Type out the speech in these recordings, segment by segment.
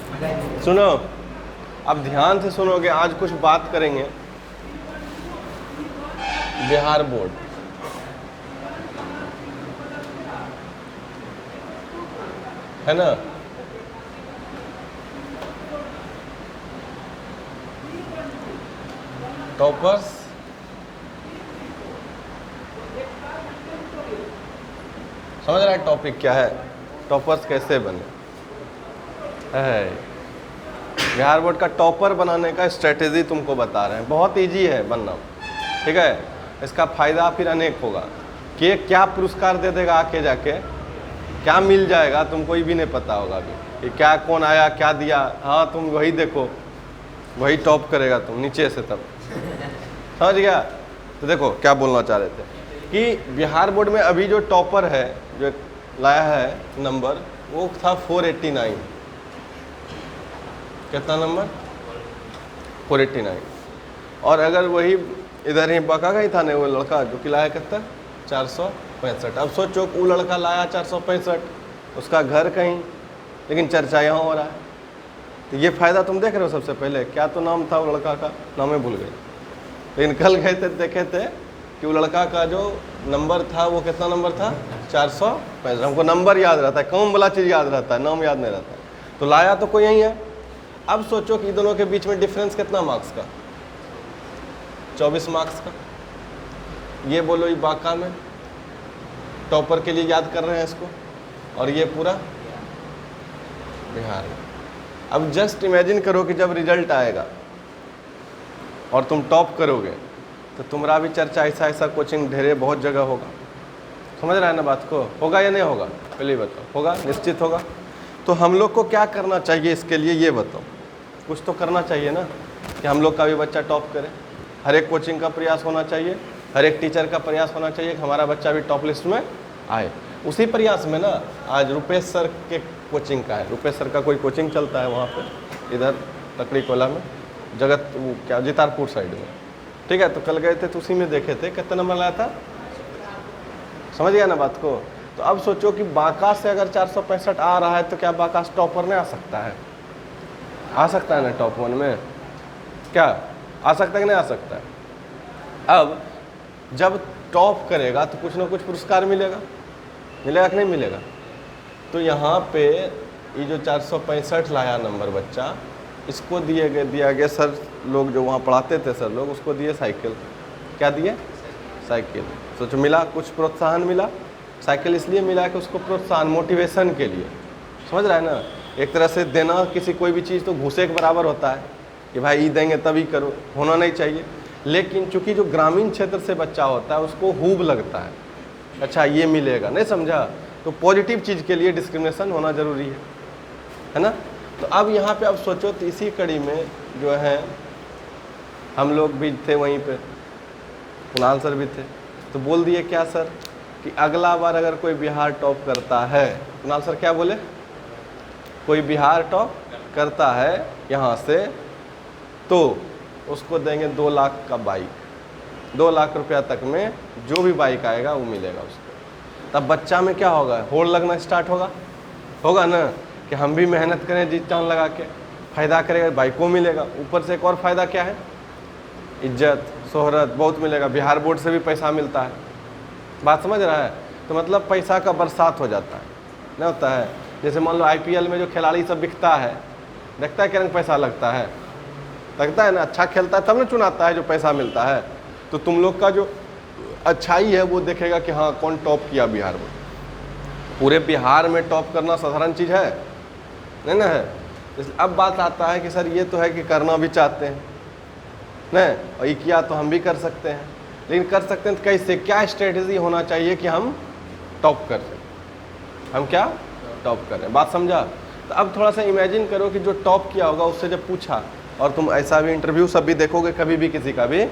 सुनो, अब ध्यान से सुनोगे। आज कुछ बात करेंगे बिहार बोर्ड, है ना। टॉपर्स समझ रहा है टॉपिक क्या है, टॉपर्स कैसे बने है। बिहार बोर्ड का टॉपर बनाने का स्ट्रेटेजी तुमको बता रहे हैं, बहुत इजी है बनना, ठीक है। इसका फायदा फिर अनेक होगा कि क्या पुरस्कार दे देगा आके जाके, क्या मिल जाएगा तुमको ही भी नहीं पता होगा अभी कि क्या कौन आया क्या दिया। हाँ तुम वही देखो, वही टॉप करेगा तुम नीचे से, तब समझ गया। तो देखो क्या बोलना चाह रहे थे कि बिहार बोर्ड में अभी जो टॉपर है, जो लाया है नंबर, वो था 489। कितना नंबर? 489। और अगर वही इधर ही बाका का ही था ना वो लड़का जो कि लाया कितना 465। अब सोचो वो लड़का लाया 465, उसका घर कहीं, लेकिन चर्चा यहाँ हो रहा है। तो ये फ़ायदा तुम देख रहे हो। सबसे पहले क्या तो नाम था वो लड़का का, नाम ही भूल गए, लेकिन कल गए थे देखे थे कि वो लड़का का जो नंबर था वो कितना नंबर था 465। हमको नंबर याद रहता है, कौन वाला चीज़ याद रहता है, नाम याद नहीं रहता। तो लाया तो कोई यही है। अब सोचो कि दोनों के बीच में डिफरेंस कितना मार्क्स का, 24 मार्क्स का। ये बोलो ये बाका में टॉपर के लिए याद कर रहे हैं इसको, और ये पूरा बिहार में। अब जस्ट इमेजिन करो कि जब रिजल्ट आएगा और तुम टॉप करोगे तो तुम्हारा भी चर्चा ऐसा ऐसा कोचिंग ढेरे बहुत जगह होगा। समझ रहा है ना बात को, होगा या नहीं होगा? पहले ही बताओ, होगा, निश्चित होगा। तो हम लोग को क्या करना चाहिए इसके लिए, ये बताओ। कुछ तो करना चाहिए ना कि हम लोग का भी बच्चा टॉप करे। हर एक कोचिंग का प्रयास होना चाहिए, हर एक टीचर का प्रयास होना चाहिए कि हमारा बच्चा भी टॉप लिस्ट में आए। उसी प्रयास में ना आज रुपेश सर के कोचिंग का है। रुपेश सर का कोई कोचिंग चलता है वहाँ पे, इधर लकड़ी कोला में, जगत वो क्या जितारपुर साइड में, ठीक है। तो कल गए थे तो उसी में देखे थे कितना नंबर लाया था, समझ गया ना बात को। तो अब सोचो कि बाका से अगर 465 आ रहा है तो क्या बाका टॉपर नहीं आ सकता है? आ सकता है ना टॉप 1 में, क्या आ सकता है कि नहीं आ सकता है? अब जब टॉप करेगा तो कुछ ना कुछ पुरस्कार मिलेगा, मिलेगा कि नहीं मिलेगा? तो यहाँ पे ये जो 465 लाया नंबर बच्चा, इसको दिया गया सर लोग जो वहाँ पढ़ाते थे सर लोग, उसको दिए साइकिल। क्या दिए? साइकिल। सोचो मिला, कुछ प्रोत्साहन मिला। साइकिल इसलिए मिला कि उसको प्रोत्साहन, मोटिवेशन के लिए, समझ रहा है ना। एक तरह से देना किसी कोई भी चीज़ तो घूसे के बराबर होता है कि भाई ये देंगे तभी करो, होना नहीं चाहिए। लेकिन चूंकि जो ग्रामीण क्षेत्र से बच्चा होता है उसको खूब लगता है, अच्छा ये मिलेगा, नहीं समझा। तो पॉजिटिव चीज़ के लिए डिस्क्रिमिनेशन होना ज़रूरी है ना। तो अब यहाँ पे अब सोचो तो इसी कड़ी में जो है हम लोग भी थे वहीं पे, कुणाल सर भी थे। तो बोल दिए क्या सर कि अगला बार अगर कोई बिहार टॉप करता है, कुणाल सर क्या बोले, कोई बिहार टॉप करता है यहाँ से तो उसको देंगे 2 लाख का बाइक। 2 लाख रुपया तक में जो भी बाइक आएगा वो मिलेगा उसको। तब बच्चा में क्या होगा, होड़ लगना स्टार्ट होगा ना कि हम भी मेहनत करें जी जान लगा के, फ़ायदा करेगा, बाइकों मिलेगा। ऊपर से एक और फ़ायदा क्या है, इज्जत शोहरत बहुत मिलेगा। बिहार बोर्ड से भी पैसा मिलता है, बात समझ रहा है। तो मतलब पैसा का बरसात हो जाता है, नहीं होता है। जैसे मान लो IPL में जो खिलाड़ी सब बिकता है, देखता है क्या रंग पैसा लगता है, लगता है ना। अच्छा खेलता है तब ना चुनाता है जो पैसा मिलता है। तो तुम लोग का जो अच्छाई है वो देखेगा कि हाँ कौन टॉप किया बिहार में। पूरे बिहार में टॉप करना साधारण चीज़ है नहीं ना है। इसलिए अब बात आता है कि सर ये तो है कि करना भी चाहते हैं नहीं, और ये किया तो हम भी कर सकते हैं, लेकिन कर सकते हैं तो कैसे, क्या स्ट्रेटेजी होना चाहिए कि हम टॉप कर सकें, हम क्या टॉप करें, बात समझा। तो अब थोड़ा सा इमेजिन करो कि जो टॉप किया होगा उससे जब पूछा, और तुम ऐसा भी इंटरव्यू सब भी देखोगे कभी भी किसी का भी,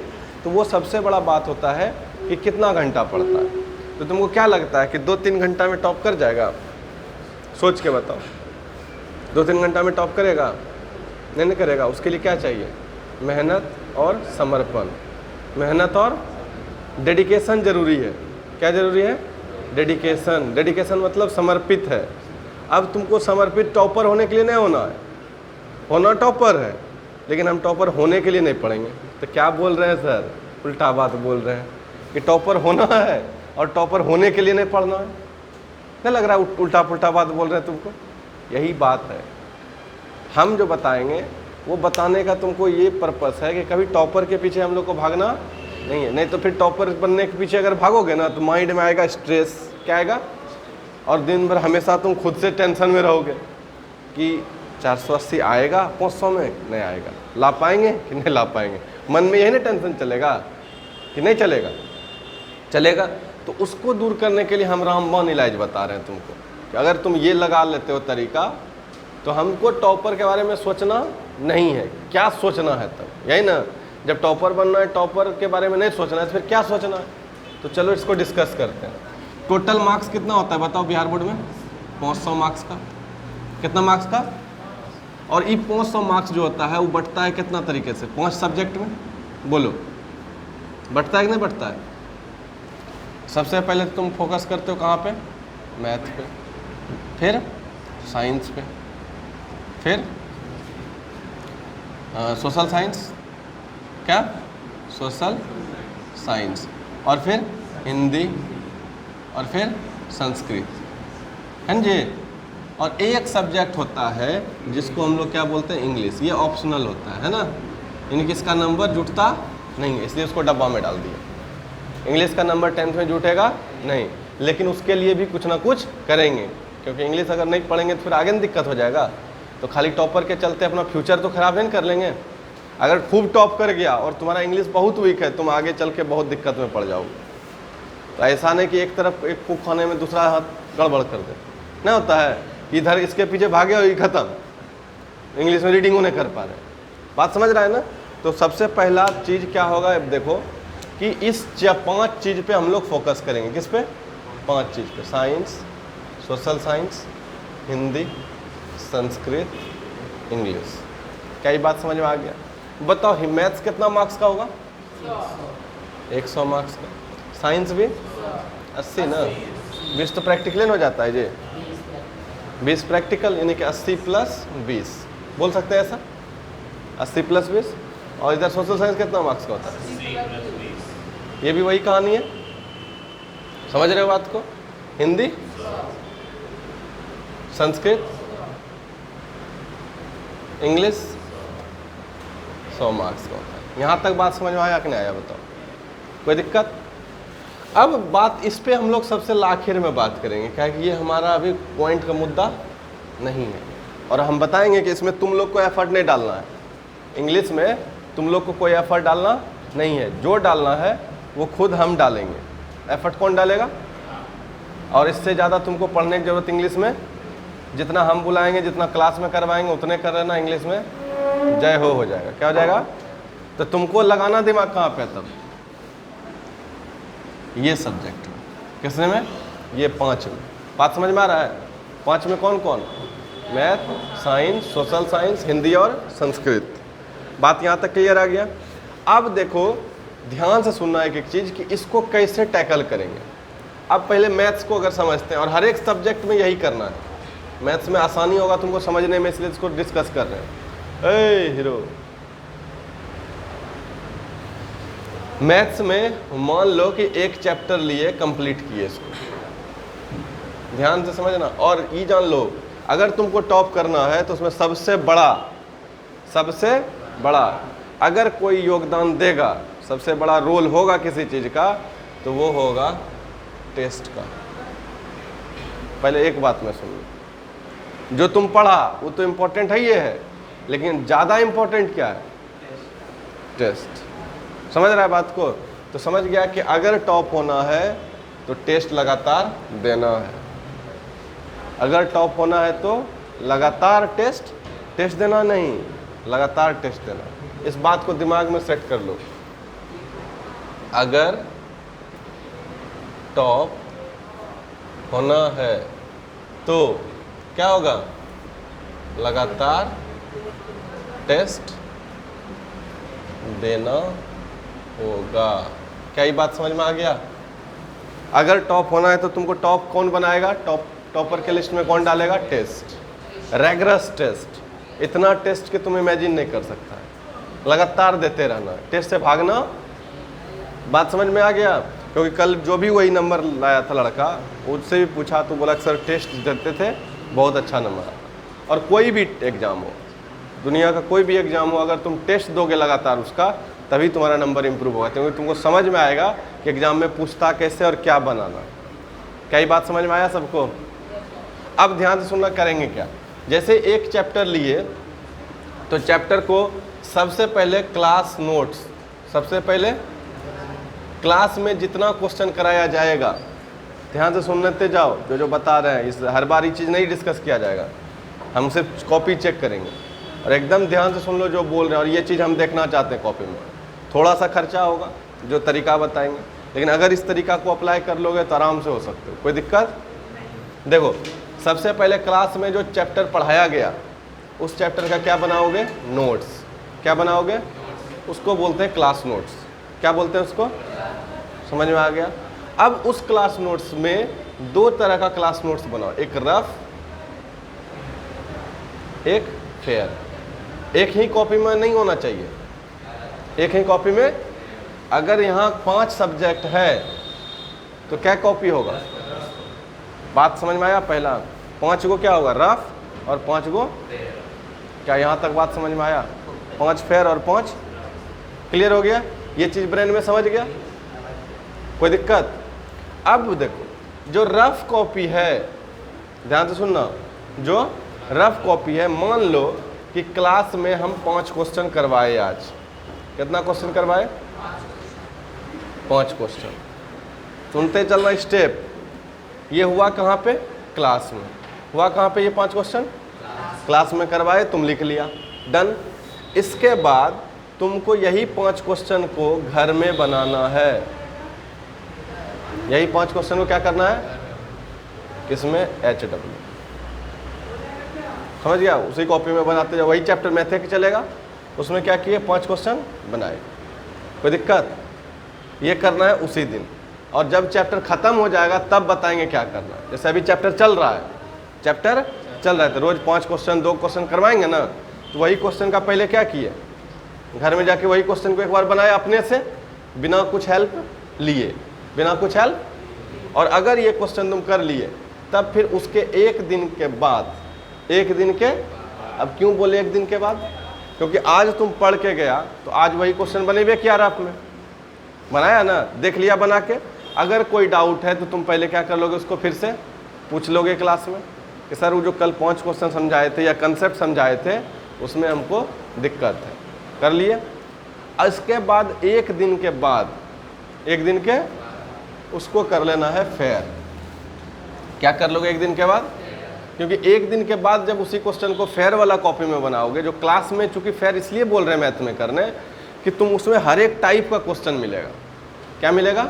तो वो सबसे बड़ा बात होता है कि कितना घंटा पढ़ता है। तो तुमको क्या लगता है कि 2-3 घंटा में टॉप कर जाएगा? सोच के बताओ, 2-3 घंटा में टॉप करेगा? नहीं करेगा। उसके लिए क्या चाहिए, मेहनत और समर्पण। मेहनत और डेडिकेशन जरूरी है। क्या जरूरी है? डेडिकेशन। डेडिकेशन मतलब समर्पित है। अब तुमको समर्पित टॉपर होने के लिए नहीं होना है, होना टॉपर है, लेकिन हम टॉपर होने के लिए नहीं पढ़ेंगे। तो क्या बोल रहे हैं सर? उल्टा बात बोल रहे हैं कि टॉपर होना है और टॉपर होने के लिए नहीं पढ़ना है। नहीं लग रहा है उल्टा पुल्टा बात बोल रहे हैं तुमको? यही बात है। हम जो बताएंगे वो बताने का तुमको ये पर्पस है कि कभी टॉपर के पीछे हम लोग को भागना नहीं है। नहीं तो फिर टॉपर बनने के पीछे अगर भागोगे ना तो माइंड में आएगा स्ट्रेस। क्या आएगा? और दिन भर हमेशा तुम खुद से टेंशन में रहोगे कि 480 आएगा 500 में, नहीं आएगा, ला पाएंगे कि नहीं ला पाएंगे। मन में यही ना टेंशन चलेगा कि नहीं चलेगा? चलेगा। तो उसको दूर करने के लिए हम रामबाण इलाज बता रहे हैं तुमको कि अगर तुम ये लगा लेते हो तरीका तो हमको टॉपर के बारे में सोचना नहीं है। क्या सोचना है तब? यही ना, जब टॉपर बनना है टॉपर के बारे में नहीं सोचना है तो फिर क्या सोचना है? तो चलो इसको डिस्कस करते हैं। टोटल मार्क्स कितना होता है बताओ बिहार बोर्ड में? 500 मार्क्स का। कितना मार्क्स का? और ये 500 मार्क्स जो होता है वो बढ़ता है कितना तरीके से? 5 सब्जेक्ट में। बोलो, बढ़ता है कि नहीं बढ़ता है? सबसे पहले तुम फोकस करते हो कहाँ पे? मैथ पे, फिर साइंस पे, फिर सोशल साइंस, क्या सोशल साइंस, और फिर हिंदी, और फिर संस्कृत, है जी। और एक सब्जेक्ट होता है जिसको हम लोग क्या बोलते हैं? इंग्लिश। ये ऑप्शनल होता है ना, यानी कि इसका नंबर जुटता नहीं है, इसलिए उसको डब्बा में डाल दिया। इंग्लिश का नंबर 10th में जुटेगा नहीं, लेकिन उसके लिए भी कुछ ना कुछ करेंगे, क्योंकि इंग्लिश अगर नहीं पढ़ेंगे तो फिर आगे दिक्कत हो जाएगा। तो खाली टॉपर के चलते अपना फ्यूचर तो खराब नहीं कर लेंगे। अगर खूब टॉप कर गया और तुम्हारा इंग्लिश बहुत वीक है, तुम आगे चल के बहुत दिक्कत में पड़ जाओगे। तो ऐसा नहीं कि एक तरफ एक कुक खाने में दूसरा हाथ गड़बड़ कर दे, नहीं होता है। इधर इसके पीछे भागे और ये खत्म, इंग्लिश में रीडिंग नहीं कर पा रहे। बात समझ रहा है ना? तो सबसे पहला चीज़ क्या होगा? अब देखो कि इस 5 चीज़ पे हम लोग फोकस करेंगे। किस पे? 5 चीज़ पे। Science, social science, Hindi, Sanskrit, English. क्या ये बात समझ में आ गया? बताओ मैथ्स कितना मार्क्स का होगा? 100 मार्क्स का। साइंस भी 80 ना, 20 तो प्रैक्टिकल हो जाता है जी। 20 प्रैक्टिकल, यानी कि 80 प्लस 20 बोल सकते हैं ऐसा, 80 प्लस 20। और इधर सोशल साइंस कितना मार्क्स का होता है? ये भी वही कहानी है, समझ रहे हो बात को? हिंदी, संस्कृत, इंग्लिश 100 मार्क्स का होता है। यहाँ तक बात समझ में आया कि नहीं आया बताओ? कोई दिक्कत? अब बात इस पे हम लोग सबसे आखिर में बात करेंगे, क्या कि ये हमारा अभी पॉइंट का मुद्दा नहीं है। और हम बताएंगे कि इसमें तुम लोग को एफर्ट नहीं डालना है। इंग्लिश में तुम लोग को कोई एफर्ट डालना नहीं है, जो डालना है वो खुद हम डालेंगे। एफर्ट कौन डालेगा? और इससे ज़्यादा तुमको पढ़ने की ज़रूरत इंग्लिश में, जितना हम बुलाएंगे, जितना क्लास में करवाएंगे उतने कर लेना। इंग्लिश में जय हो जाएगा। क्या हो जाएगा? तो तुमको लगाना दिमाग कहाँ पे? तब ये सब्जेक्ट किसने में? ये 5 में। बात समझ में आ रहा है? 5 में कौन कौन? Math, science, social science, Hindi और संस्कृत। बात यहाँ तक क्लियर आ गया? अब देखो ध्यान से सुनना एक एक चीज़ कि इसको कैसे टैकल करेंगे। अब पहले मैथ्स को अगर समझते हैं, और हर एक सब्जेक्ट में यही करना है। मैथ्स में आसानी होगा तुमको समझने में, इसलिए इसको डिस्कस कर रहे हैं। ए हीरो, मैथ्स में मान लो कि एक चैप्टर लिए कंप्लीट किए, इसको ध्यान से समझना। और ये जान लो, अगर तुमको टॉप करना है तो उसमें सबसे बड़ा अगर कोई योगदान देगा, सबसे बड़ा रोल होगा किसी चीज़ का, तो वो होगा टेस्ट का। पहले एक बात में सुन लो, जो तुम पढ़ा वो तो इम्पोर्टेंट है, ये है, लेकिन ज़्यादा इम्पोर्टेंट क्या है? टेस्ट। समझ रहा है बात को? तो समझ गया कि अगर टॉप होना है तो टेस्ट लगातार देना है। अगर टॉप होना है तो लगातार टेस्ट देना नहीं, लगातार टेस्ट देना। इस बात को दिमाग में सेट कर लो। अगर टॉप होना है तो क्या होगा? लगातार टेस्ट देना होगा। क्या ये बात समझ में आ गया? अगर टॉप होना है तो तुमको टॉप कौन बनाएगा? टॉपर के लिस्ट में कौन डालेगा? Test, rigorous test. इतना टेस्ट कि तुम इमेजिन नहीं कर सकता है, लगातार देते रहना, टेस्ट से भागना। बात समझ में आ गया? क्योंकि कल जो भी वही नंबर लाया था लड़का, उससे भी पूछा तो बोला सर टेस्ट देते थे बहुत अच्छा नंबर आता। और कोई भी एग्ज़ाम हो, दुनिया का कोई भी एग्ज़ाम हो, अगर तुम टेस्ट दोगे लगातार उसका, तभी तुम्हारा नंबर इंप्रूव होगा, क्योंकि तुमको समझ में आएगा कि एग्ज़ाम में पूछता कैसे और क्या बनाना। क्या ये बात समझ में आया सबको? अब ध्यान से सुनना, करेंगे क्या। जैसे एक चैप्टर लिए तो चैप्टर को सबसे पहले क्लास नोट्स, सबसे पहले क्लास में जितना क्वेश्चन कराया जाएगा, ध्यान से सुनते जाओ, जो बता रहे हैं, इस हर बार ये चीज़ नहीं डिस्कस किया जाएगा, हम सिर्फ कॉपी चेक करेंगे। और एकदम ध्यान से सुन लो जो बोल रहे हैं, और ये चीज़ हम देखना चाहते हैं कॉपी में। थोड़ा सा खर्चा होगा जो तरीका बताएंगे, लेकिन अगर इस तरीका को अप्लाई कर लोगे तो आराम से हो सकते हो, कोई दिक्कत। देखो, सबसे पहले क्लास में जो चैप्टर पढ़ाया गया उस चैप्टर का क्या बनाओगे? नोट्स। क्या बनाओगे? उसको बोलते हैं क्लास नोट्स। क्या बोलते हैं उसको? समझ में आ गया? अब उस क्लास नोट्स में दो तरह का क्लास नोट्स बनाओ, एक रफ, एक फेयर। एक ही कॉपी में नहीं होना चाहिए, एक ही कॉपी में। अगर यहाँ 5 सब्जेक्ट है तो क्या कॉपी होगा? बात समझ में आया? पहला 5 गो क्या होगा? रफ, और 5 गो, क्या यहाँ तक बात समझ में आया? 5 फेयर और 5 क्लियर हो गया? ये चीज़ ब्रेन में समझ गया? कोई दिक्कत? अब देखो, जो रफ कॉपी है, ध्यान से सुनना, जो रफ कॉपी है, मान लो कि क्लास में हम 5 क्वेश्चन करवाए आज। कितना क्वेश्चन करवाए? 5 क्वेश्चन। सुनते चलना स्टेप। ये हुआ कहाँ पे? क्लास में। हुआ कहाँ पे ये 5 क्वेश्चन? क्लास में करवाए, तुम लिख लिया, डन। इसके बाद तुमको यही 5 क्वेश्चन को घर में बनाना है। यही 5 क्वेश्चन को क्या करना है? किसमें? HW। समझ गया? उसी कॉपी में बनाते जाओ। वही चैप्टर मैथ चलेगा, उसमें क्या किए? 5 क्वेश्चन बनाए। कोई दिक्कत? ये करना है उसी दिन, और जब चैप्टर खत्म हो जाएगा तब बताएंगे क्या करना है। जैसे अभी चैप्टर चल रहा है, चैप्टर चल रहा है तो रोज 5 क्वेश्चन 2 क्वेश्चन करवाएंगे ना, तो वही क्वेश्चन का पहले क्या किए? घर में जाके वही क्वेश्चन को एक बार बनाया अपने से, बिना कुछ हेल्प लिए, बिना कुछ हेल्प। और अगर ये क्वेश्चन तुम कर लिए, तब फिर उसके 1 दिन के बाद, 1 दिन के, अब क्यों बोले 1 दिन के बाद? क्योंकि आज तुम पढ़ के गया तो आज वही क्वेश्चन बनेबे किया रफ में, बनाया ना, देख लिया बना के। अगर कोई डाउट है तो तुम पहले क्या कर लोगे? उसको फिर से पूछ लोगे क्लास में कि सर वो जो कल 5 क्वेश्चन समझाए थे या कंसेप्ट समझाए थे उसमें हमको दिक्कत है, कर लिए। इसके बाद 1 दिन के बाद, 1 दिन के उसको कर लेना है फेयर। क्या कर लोगे 1 दिन के बाद? क्योंकि 1 दिन के बाद जब उसी क्वेश्चन को फेयर वाला कॉपी में बनाओगे, जो क्लास में, चूंकि फेयर इसलिए बोल रहे हैं मैथ में करने कि तुम उसमें हर एक टाइप का क्वेश्चन मिलेगा। क्या मिलेगा?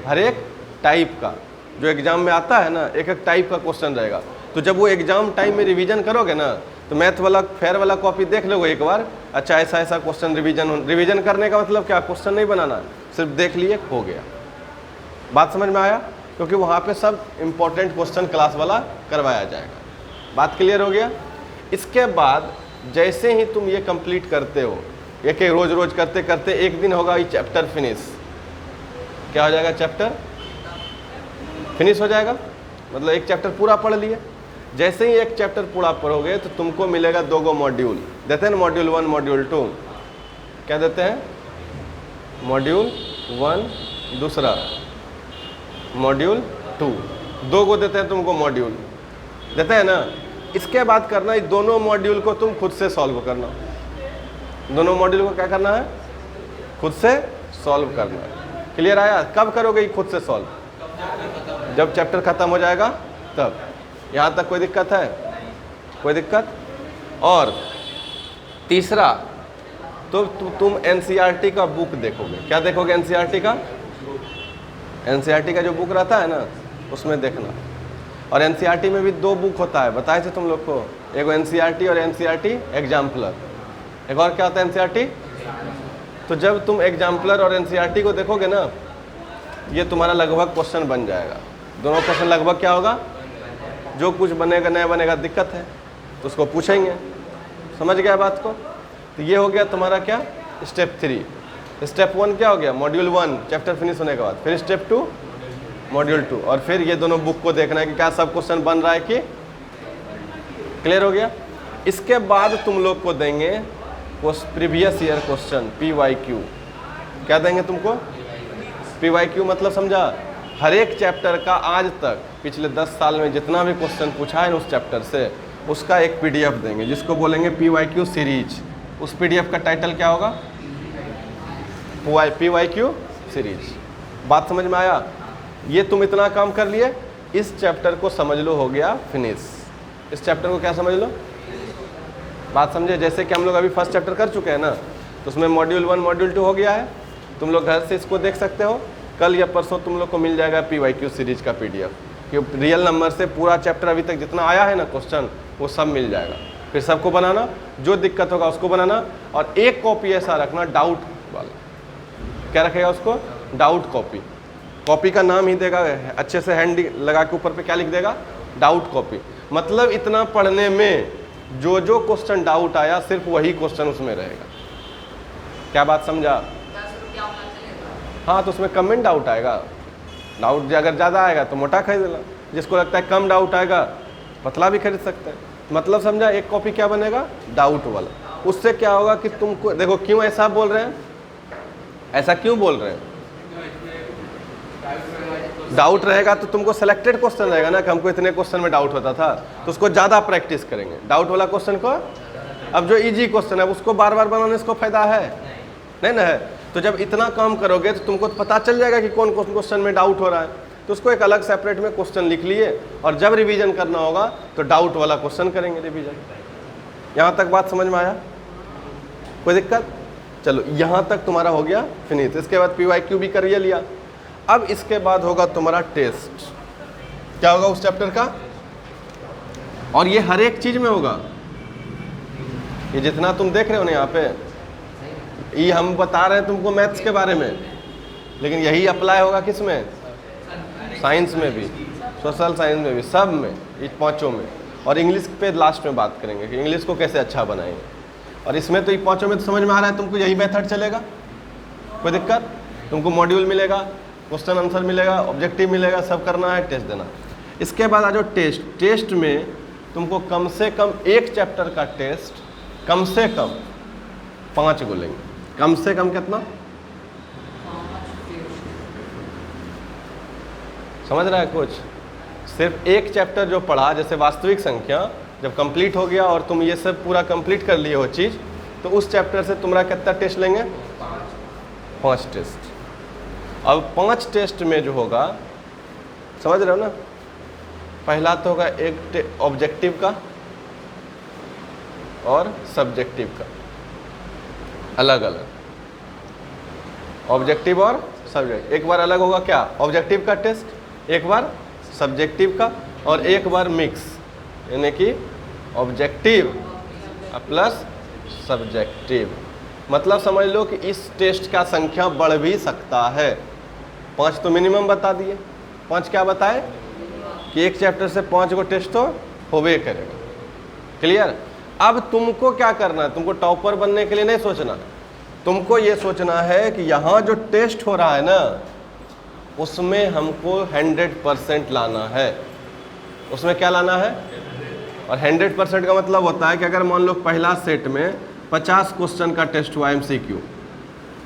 हर एक टाइप का, जो एग्जाम में आता है ना, एक एक टाइप का क्वेश्चन रहेगा। तो जब वो एग्जाम टाइम में रिवीजन करोगे ना, तो मैथ वाला फेयर वाला कॉपी देख लोगे एक बार, अच्छा ऐसा ऐसा क्वेश्चन रिवीजन करने का मतलब क्या? क्वेश्चन नहीं बनाना, सिर्फ देख लिए, हो गया। बात समझ में आया? क्योंकि वहाँ पे सब इंपॉर्टेंट क्वेश्चन क्लास वाला करवाया जाएगा। बात क्लियर हो गया? इसके बाद जैसे ही तुम ये कंप्लीट करते हो, एक एक रोज रोज करते करते, 1 दिन होगा ये चैप्टर फिनिश। क्या हो जाएगा? चैप्टर फिनिश हो जाएगा, मतलब एक चैप्टर पूरा पढ़ लिए। जैसे ही एक चैप्टर पूरा पढ़ोगे तो तुमको मिलेगा 2 गो मॉड्यूल, देते हैं ना, मॉड्यूल 1 मॉड्यूल 2। क्या देते हैं? मॉड्यूल 1, दूसरा मॉड्यूल 2, 2 गो देते हैं तुमको मॉड्यूल, देते हैं ना। इसके बाद करना है दोनों मॉड्यूल को तुम खुद से सॉल्व करना। दोनों मॉड्यूल को क्या करना है? खुद से सॉल्व करना है। क्लियर आया? कब करोगे ये खुद से सॉल्व? जब चैप्टर खत्म हो जाएगा तब। यहाँ तक कोई दिक्कत है? कोई दिक्कत? और तीसरा, तो तुम NCERT का बुक देखोगे। क्या देखोगे? NCERT का, NCERT का जो बुक रहता है ना, उसमें देखना। और NCERT में भी 2 बुक होता है, बताए थे तुम लोग को, एक NCERT और NCERT एग्जाम्पलर। एक और क्या होता है? NCERT। तो जब तुम एग्जाम्पलर और NCERT को देखोगे ना, ये तुम्हारा लगभग क्वेश्चन बन जाएगा। दोनों क्वेश्चन लगभग क्या होगा? जो कुछ बनेगा, नया बनेगा, दिक्कत है तो उसको पूछेंगे, समझ गया बात को? तो ये हो गया तुम्हारा क्या, स्टेप 3। स्टेप 1 क्या हो गया, मॉड्यूल 1 चैप्टर फिनिश होने के बाद। फिर स्टेप 2 मॉड्यूल 2, और फिर ये दोनों बुक को देखना है कि क्या सब क्वेश्चन बन रहा है कि क्लियर हो गया। इसके बाद तुम लोग को देंगे प्रीवियस ईयर क्वेश्चन PYQ। क्या देंगे तुमको, PYQ मतलब समझा, हर एक चैप्टर का आज तक पिछले 10 साल में जितना भी क्वेश्चन पूछा है उस चैप्टर से, उसका एक PDF देंगे जिसको बोलेंगे PYQ सीरीज। उस PDF का टाइटल क्या होगा, PYQ सीरीज। बात समझ में आया? ये तुम इतना काम कर लिए, इस चैप्टर को समझ लो हो गया फिनिश। इस चैप्टर को क्या समझ लो, बात समझे? जैसे कि हम लोग अभी फर्स्ट चैप्टर कर चुके हैं ना, तो उसमें मॉड्यूल 1 मॉड्यूल 2 हो गया है। तुम लोग घर से इसको देख सकते हो, कल या परसों तुम लोग को मिल जाएगा PYQ सीरीज का PDF, कि रियल नंबर से पूरा चैप्टर अभी तक जितना आया है ना क्वेश्चन, वो सब मिल जाएगा। फिर सबको बनाना, जो दिक्कत होगा उसको बनाना, और एक कॉपी ऐसा रखना डाउट वाला। क्या रखेगा उसको, डाउट कॉपी। कॉपी का नाम ही देगा, अच्छे से हैंड लगा के ऊपर पे क्या लिख देगा, डाउट कॉपी। मतलब इतना पढ़ने में जो जो क्वेश्चन डाउट आया सिर्फ वही क्वेश्चन उसमें रहेगा। क्या बात समझा? हाँ, तो उसमें कम में डाउट आएगा। डाउट अगर ज़्यादा आएगा तो मोटा खरीद लेना, जिसको लगता है कम डाउट आएगा पतला भी खरीद सकते हैं। मतलब समझा, एक कॉपी क्या बनेगा, डाउट वाला। उससे क्या होगा कि तुमको देखो, क्यों ऐसा बोल रहे हैं, ऐसा क्यों बोल रहे हैं, डाउट रहेगा तो तुमको सिलेक्टेड क्वेश्चन रहेगा ना, कि हमको इतने क्वेश्चन में डाउट होता था, तो उसको ज़्यादा प्रैक्टिस करेंगे डाउट वाला क्वेश्चन को। अब जो इजी क्वेश्चन है उसको बार बार बनाने से फायदा है नहीं ना है। तो जब इतना काम करोगे तो तुमको पता चल जाएगा कि कौन कौन क्वेश्चन में डाउट हो रहा है, तो उसको एक अलग सेपरेट में क्वेश्चन लिख लिए, और जब रिवीजन करना होगा तो डाउट वाला क्वेश्चन करेंगे रिवीजन। यहाँ तक बात समझ में आया, कोई दिक्कत? चलो, यहाँ तक तुम्हारा हो गया फिनिश। इसके बाद PYQ भी कर लिया। अब इसके बाद होगा तुम्हारा टेस्ट। क्या होगा उस चैप्टर का, और ये हर एक चीज में होगा। ये जितना तुम देख रहे हो ना यहाँ पे, ये हम बता रहे हैं तुमको मैथ्स के बारे में, लेकिन यही अप्लाई होगा किस में, साइंस में भी, सोशल साइंस में भी, सब में, ये पांचों में। और इंग्लिश पे लास्ट में बात करेंगे कि इंग्लिश को कैसे अच्छा बनाएंगे। और इसमें तो ये पांचों में तो समझ में आ रहा है तुमको, यही मेथड चलेगा, कोई दिक्कत? तुमको मॉड्यूल मिलेगा, क्वेश्चन आंसर मिलेगा, ऑब्जेक्टिव मिलेगा, सब करना है, टेस्ट देना। इसके बाद आ जाओ टेस्ट। टेस्ट में तुमको कम से कम एक चैप्टर का टेस्ट कम से कम 5 को लेंगे। कम से कम कितना, समझ रहा है कुछ? सिर्फ एक चैप्टर जो पढ़ा, जैसे वास्तविक संख्या जब कंप्लीट हो गया और तुम ये सब पूरा कंप्लीट कर लिए हो चीज़, तो उस चैप्टर से तुम्हारा कितना टेस्ट लेंगे, 5 टेस्ट। अब 5 टेस्ट में जो होगा, समझ रहे हो ना, पहला तो होगा एक ऑब्जेक्टिव का और सब्जेक्टिव का, अलग अलग ऑब्जेक्टिव और सब्जेक्ट। एक बार अलग होगा क्या, ऑब्जेक्टिव का टेस्ट, एक बार सब्जेक्टिव का, और एक बार मिक्स, यानी कि ऑब्जेक्टिव प्लस सब्जेक्टिव। मतलब समझ लो कि इस टेस्ट का संख्या बढ़ भी सकता है। 5 तो मिनिमम बता दिए, 5 क्या बताए कि एक चैप्टर से 5 को टेस्ट तो होवे करेगा। क्लियर? अब तुमको क्या करना है, तुमको टॉपर बनने के लिए नहीं सोचना, तुमको ये सोचना है कि यहाँ जो टेस्ट हो रहा है ना, उसमें हमको 100% लाना है। उसमें क्या लाना है, और 100% का मतलब होता है कि अगर मान लो पहला सेट में 50 क्वेश्चन का टेस्ट हुआ MCQ,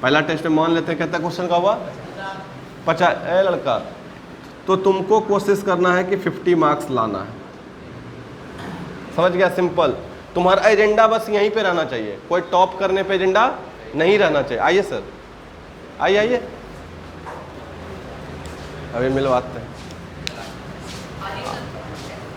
पहला टेस्ट में मान लेते हैं कितना क्वेश्चन का हुआ, 50। ए लड़का, तो तुमको कोशिश करना है कि 50 मार्क्स लाना है। समझ गया? सिंपल। तुम्हारा एजेंडा बस यहीं पे रहना चाहिए, कोई टॉप करने पे एजेंडा नहीं रहना चाहिए। आइए सर, आइए आइए, अभी मिलवाते हैं।